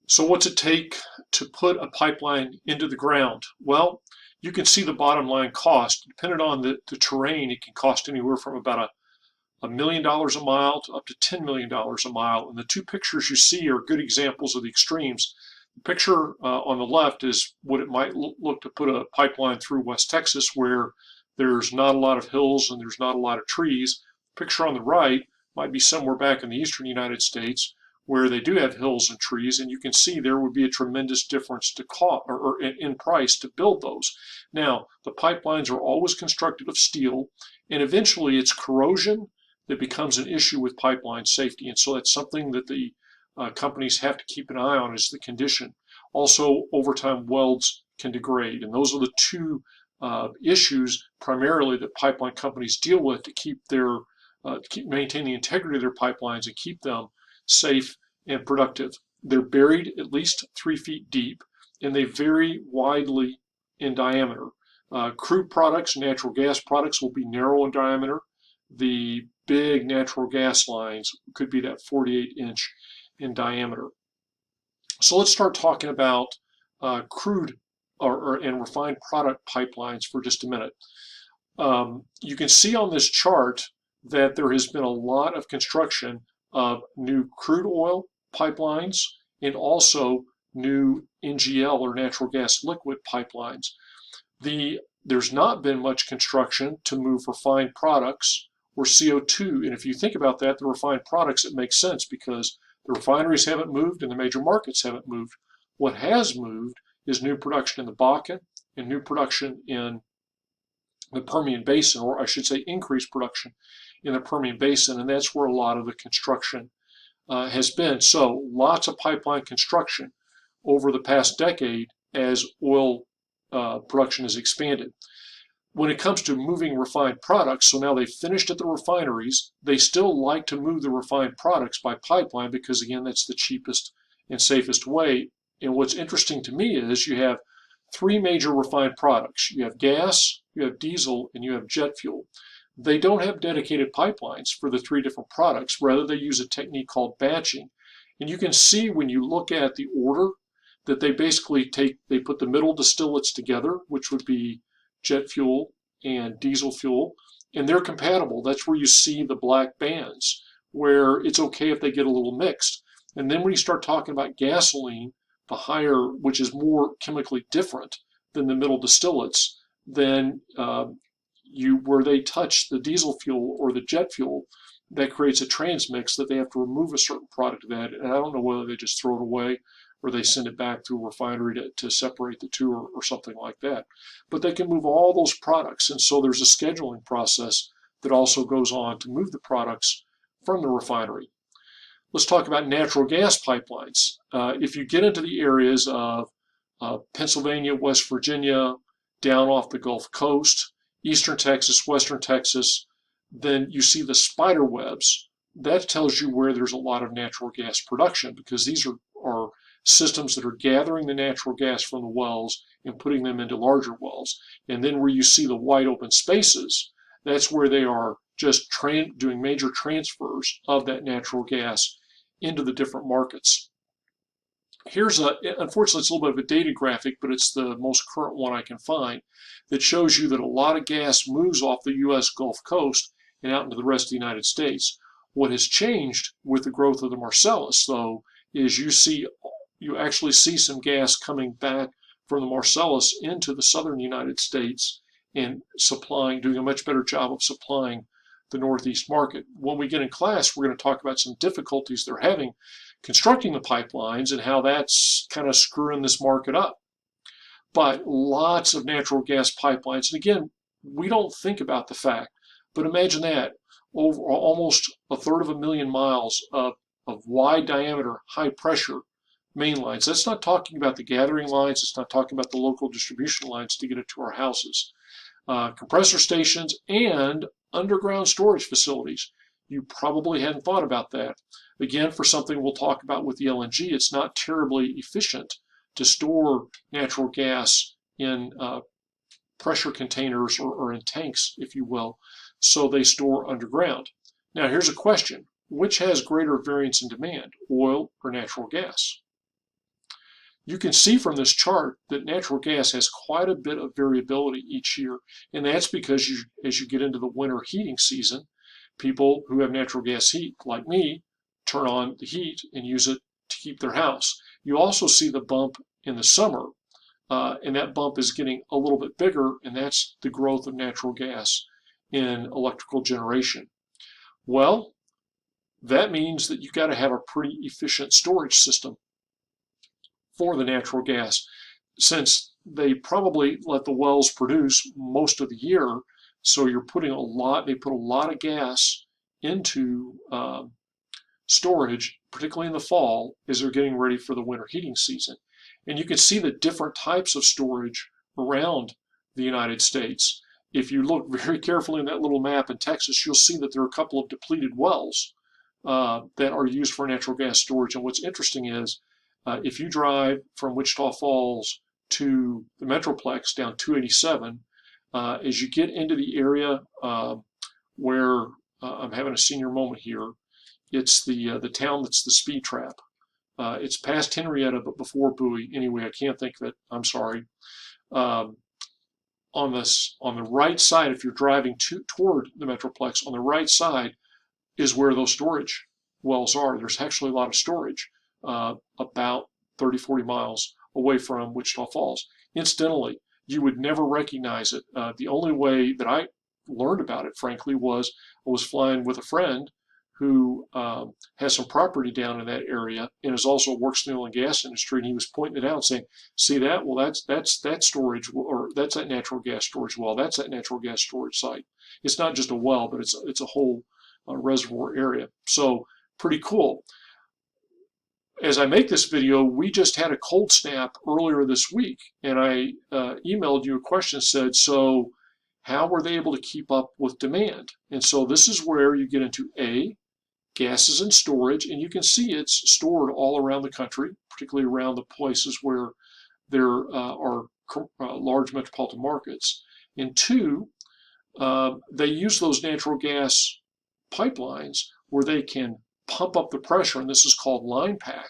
So what's it take to put a pipeline into the ground? Well, you can see the bottom line cost. Depending on the terrain, it can cost anywhere from about $1 million a mile to up to $10 million a mile. And the two pictures you see are good examples of the extremes. The picture on the left is what it might look to put a pipeline through West Texas, where there's not a lot of hills and there's not a lot of trees. The picture on the right might be somewhere back in the eastern United States where they do have hills and trees, and you can see there would be a tremendous difference to cost or in price to build those. Now, the pipelines are always constructed of steel, and eventually it's corrosion that becomes an issue with pipeline safety. And so that's something that the companies have to keep an eye on, is the condition. Also, over time, welds can degrade. And those are the two issues primarily that pipeline companies deal with to keep maintain the integrity of their pipelines and keep them safe and productive. They're buried at least 3 feet deep, and they vary widely in diameter. Crude products, natural gas products, will be narrow in diameter. The big natural gas lines could be that 48-inch in diameter. So let's start talking about crude and refined product pipelines for just a minute. You can see on this chart that there has been a lot of construction of new crude oil pipelines and also new NGL or natural gas liquid pipelines. There's not been much construction to move refined products or CO2. And if you think about that, the refined products, it makes sense because the refineries haven't moved and the major markets haven't moved. What has moved is new production in the Bakken and new production in the Permian Basin, or I should say increased production in the Permian Basin, and that's where a lot of the construction has been. So lots of pipeline construction over the past decade as oil production has expanded. When it comes to moving refined products, so now they've finished at the refineries, they still like to move the refined products by pipeline because, again, that's the cheapest and safest way. And what's interesting to me is you have three major refined products. You have gas, you have diesel, and you have jet fuel. They don't have dedicated pipelines for the three different products. Rather, they use a technique called batching. And you can see when you look at the order that they basically they put the middle distillates together, which would be jet fuel and diesel fuel, and they're compatible. That's where you see the black bands, where it's okay if they get a little mixed. And then when you start talking about gasoline, the higher, which is more chemically different than the middle distillates, then where they touch the diesel fuel or the jet fuel, that creates a transmix that they have to remove a certain product of that. And I don't know whether they just throw it away or they send it back through a refinery to separate the two or something like that. But they can move all those products. And so there's a scheduling process that also goes on to move the products from the refinery. Let's talk about natural gas pipelines. If you get into the areas of Pennsylvania, West Virginia, down off the Gulf Coast, eastern Texas, western Texas, then you see the spider webs. That tells you where there's a lot of natural gas production, because these are systems that are gathering the natural gas from the wells and putting them into larger wells. And then where you see the wide open spaces, that's where they are just doing major transfers of that natural gas into the different markets. Unfortunately, it's a little bit of a dated graphic, but it's the most current one I can find, that shows you that a lot of gas moves off the U.S. Gulf Coast and out into the rest of the United States. What has changed with the growth of the Marcellus, though, is you actually see some gas coming back from the Marcellus into the southern United States and doing a much better job of supplying the Northeast market. When we get in class, we're going to talk about some difficulties they're having constructing the pipelines and how that's kind of screwing this market up. But lots of natural gas pipelines. And again, we don't think about the fact, but imagine that, over almost 1/3 miles of wide diameter, high pressure main lines. That's not talking about the gathering lines. It's not talking about the local distribution lines to get it to our houses. Compressor stations and underground storage facilities. You probably hadn't thought about that. Again, for something we'll talk about with the LNG, it's not terribly efficient to store natural gas in pressure containers or in tanks, if you will. So they store underground. Now here's a question. Which has greater variance in demand, oil or natural gas? you can see from this chart that natural gas has quite a bit of variability each year. And that's because as you get into the winter heating season, people who have natural gas heat, like me, turn on the heat and use it to keep their house. You also see the bump in the summer, and that bump is getting a little bit bigger, and that's the growth of natural gas in electrical generation. Well, that means that you've got to have a pretty efficient storage system for the natural gas, since they probably let the wells produce most of the year. So you're putting they put a lot of gas into storage, particularly in the fall, as they're getting ready for the winter heating season. And you can see the different types of storage around the United States. If you look very carefully in that little map in Texas, you'll see that there are a couple of depleted wells that are used for natural gas storage. And what's interesting is if you drive from Wichita Falls to the Metroplex down 287, as you get into the area where I'm having a senior moment here, it's the town that's the speed trap. It's past Henrietta, but before Bowie. Anyway, I can't think of it. I'm sorry. On the right side, if you're driving toward the Metroplex, on the right side is where those storage wells are. There's actually a lot of storage about 30, 40 miles away from Wichita Falls. Incidentally, you would never recognize it. The only way that I learned about it, frankly, was I was flying with a friend who has some property down in that area and is also works in the oil and gas industry, and he was pointing it out, saying, "See that? Well, that's that storage, or that's that natural gas storage well. That's that natural gas storage site. It's not just a well, but it's a whole reservoir area." So pretty cool. As I make this video, we just had a cold snap earlier this week, and I emailed you a question that said, so how were they able to keep up with demand? And so this is where you get into gases and storage, and you can see it's stored all around the country, particularly around the places where there are large metropolitan markets. And two, they use those natural gas pipelines where they can pump up the pressure, and this is called line pack.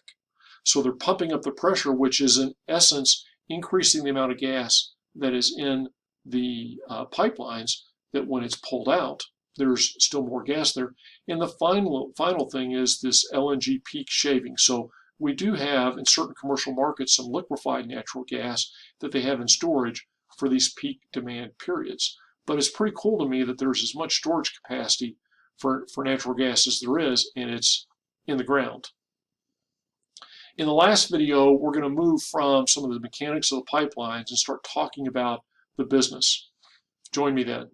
So they're pumping up the pressure, which is in essence increasing the amount of gas that is in the pipelines, that when it's pulled out, there's still more gas there. And the final thing is this LNG peak shaving. So we do have in certain commercial markets some liquefied natural gas that they have in storage for these peak demand periods. But it's pretty cool to me that there's as much storage capacity for natural gas as there is, and it's in the ground. In the last video, we're going to move from some of the mechanics of the pipelines and start talking about the business. Join me then.